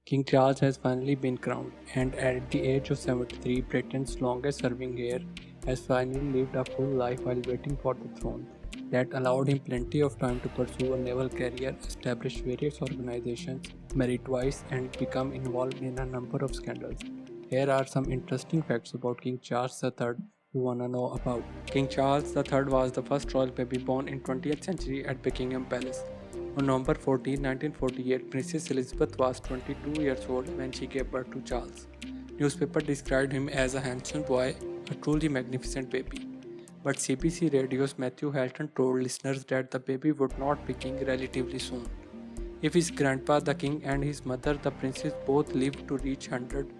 King Charles has finally been crowned, and at the age of 73, Britain's longest serving heir has finally lived a full life while waiting for the throne. That allowed him plenty of time to pursue a naval career, establish various organizations, marry twice, and become involved in a number of scandals. Here are some interesting facts about King Charles III you wanna know about. King Charles III was the first royal baby born in 20th century at Buckingham Palace. On November 14, 1948, Princess Elizabeth was 22 years old when she gave birth to Charles. Newspapers described him as a handsome boy, a truly magnificent baby. But CBC Radio's Matthew Halton told listeners that the baby would not be king relatively soon. If his grandpa the king and his mother the princess both lived to reach 100,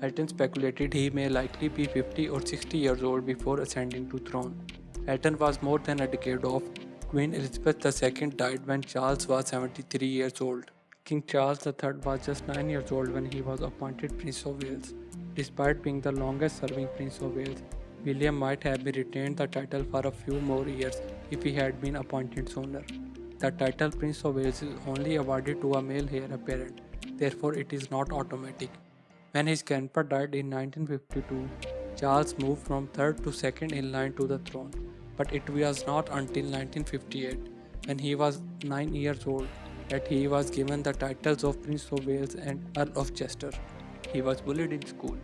Halton speculated he may likely be 50 or 60 years old before ascending to throne. Halton was more than a decade off. Queen Elizabeth II died when Charles was 73 years old. King Charles III was just 9 years old when he was appointed Prince of Wales. Despite being the longest serving Prince of Wales, William might have retained the title for a few more years if he had been appointed sooner. The title Prince of Wales is only awarded to a male heir apparent, therefore, it is not automatic. When his grandpa died in 1952, Charles moved from third to second in line to the throne, but it was not until 1958, when he was 9 years old, that he was given the titles of Prince of Wales and Earl of Chester. He was bullied in school.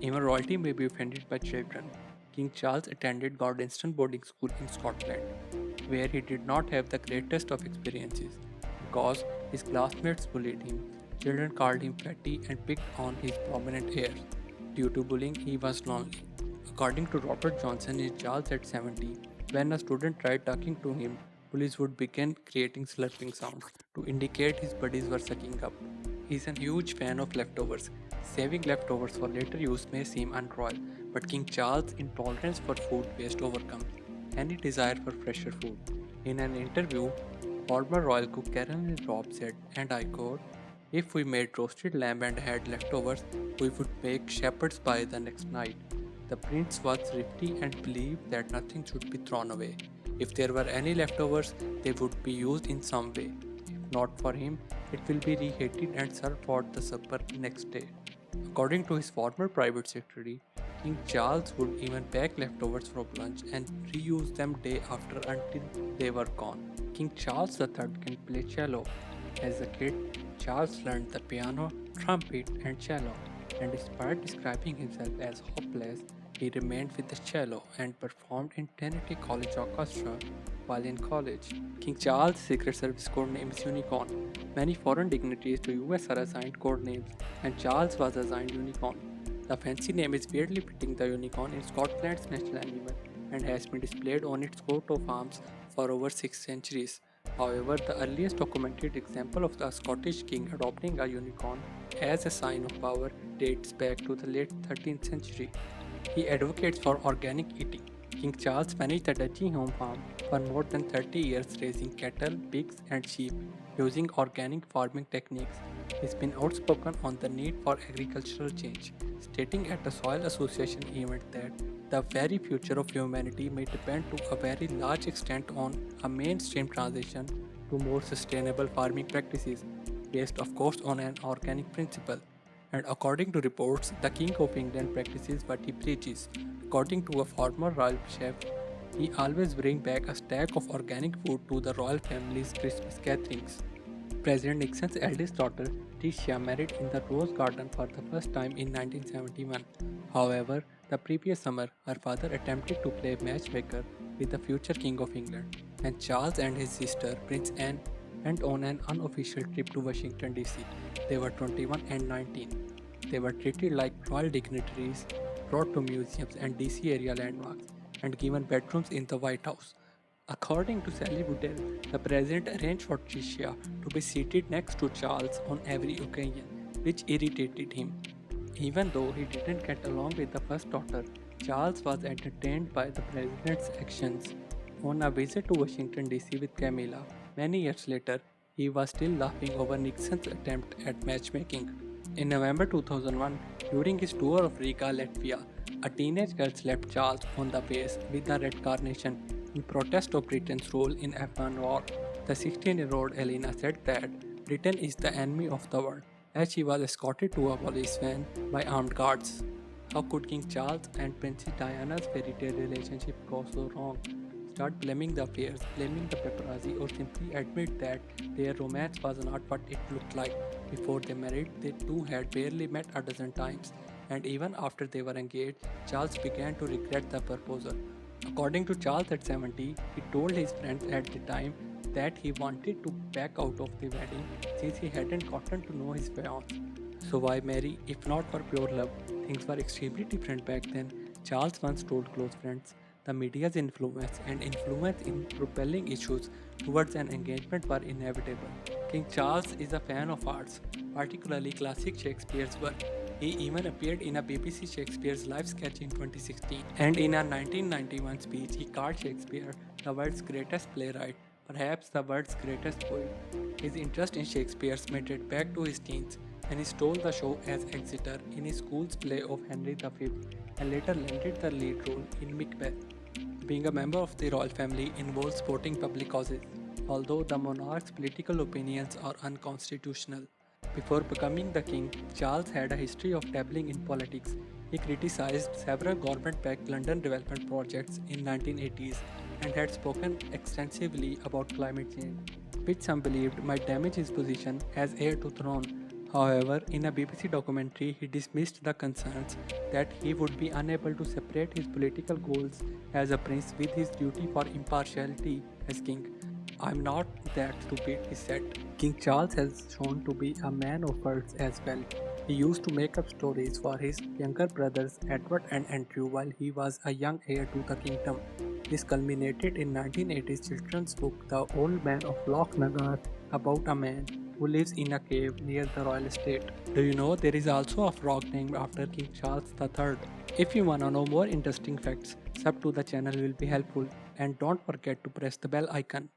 Even royalty may be offended by children. King Charles attended Gordonston boarding school in Scotland, where he did not have the greatest of experiences. Because his classmates bullied him, children called him fatty and picked on his prominent heirs. Due to bullying, he was lonely. According to Robert Johnson in Charles at 70, when a student tried talking to him, bullies would begin creating slurping sounds to indicate his buddies were sucking up. He's a huge fan of leftovers. Saving leftovers for later use may seem unroyal, but King Charles' intolerance for food waste overcomes any desire for fresher food. In an interview, former royal cook Karen Robb said, and I quote, "If we made roasted lamb and had leftovers, we would make shepherd's pie the next night." The prince was thrifty and believed that nothing should be thrown away. If there were any leftovers, they would be used in some way. If not for him, it will be reheated and served for the supper next day. According to his former private secretary, King Charles would even pack leftovers from lunch and reuse them day after until they were gone. King Charles III can play cello. As a kid, Charles learned the piano, trumpet, and cello, and despite describing himself as hopeless, he remained with the cello and performed in Trinity College Orchestra while in college. King Charles' Secret Service code name is Unicorn. Many foreign dignitaries to US are assigned code names, and Charles was assigned Unicorn. The fancy name is weirdly fitting the unicorn in Scotland's national animal and has been displayed on its coat of arms for over 6 centuries. However, the earliest documented example of the Scottish king adopting a unicorn as a sign of power dates back to the late 13th century. He advocates for organic eating. King Charles managed the Duchy home farm for more than 30 years, raising cattle, pigs, and sheep using organic farming techniques. He's been outspoken on the need for agricultural change, stating at a Soil Association event that the very future of humanity may depend to a very large extent on a mainstream transition to more sustainable farming practices, based of course on an organic principle. And according to reports, the King of England practices what he preaches. According to a former royal chef, he always brings back a stack of organic food to the royal family's Christmas gatherings. President Nixon's eldest daughter, Tricia, married in the Rose Garden for the first time in 1971. However, the previous summer, her father attempted to play matchmaker with the future King of England, and Charles and his sister, Prince Anne, went on an unofficial trip to Washington, D.C. They were 21 and 19. They were treated like royal dignitaries, brought to museums and DC area landmarks, and given bedrooms in the White House. According to Sally Goodell, the president arranged for Tricia to be seated next to Charles on every occasion, which irritated him. Even though he didn't get along with the first daughter, Charles was entertained by the president's actions. On a visit to Washington, D.C. with Camilla, many years later, he was still laughing over Nixon's attempt at matchmaking. In November 2001, during his tour of Riga, Latvia, a teenage girl slapped Charles on the face with a red carnation in protest of Britain's role in Afghan war. The 16-year-old Elena said that Britain is the enemy of the world, as she was escorted to a police van by armed guards. How could King Charles and Princess Diana's fairy tale relationship go so wrong? Start blaming the affairs, blaming the paparazzi, or simply admit that their romance was not what it looked like. Before they married, they two had barely met a dozen times, and even after they were engaged, Charles began to regret the proposal. According to Charles at 70, he told his friends at the time that he wanted to back out of the wedding since he hadn't gotten to know his fiancée. So why marry if not for pure love? Things were extremely different back then. Charles once told close friends, the media's influence in propelling issues towards an engagement were inevitable. King Charles is a fan of arts, particularly classic Shakespeare's work. He even appeared in a BBC Shakespeare's live sketch in 2016, and in a 1991 speech, he called Shakespeare the world's greatest playwright, perhaps the world's greatest poet. His interest in Shakespeare may date back to his teens, when he stole the show as Exeter in his school's play of Henry V and later landed the lead role in Macbeth. Being a member of the royal family involves supporting public causes, although the monarch's political opinions are unconstitutional. Before becoming the king, Charles had a history of dabbling in politics. He criticized several government-backed London development projects in 1980s and had spoken extensively about climate change, which some believed might damage his position as heir to throne. However, in a BBC documentary, he dismissed the concerns that he would be unable to separate his political goals as a prince with his duty for impartiality as king. I'm not that stupid, he said. King Charles has shown to be a man of words as well. He used to make up stories for his younger brothers Edward and Andrew while he was a young heir to the kingdom. This culminated in 1980's children's book The Old Man of Loch Nagar about a man who lives in a cave near the royal estate. Do you know there is also a frog named after King Charles III? If you wanna know more interesting facts, sub to the channel will be helpful, and don't forget to press the bell icon.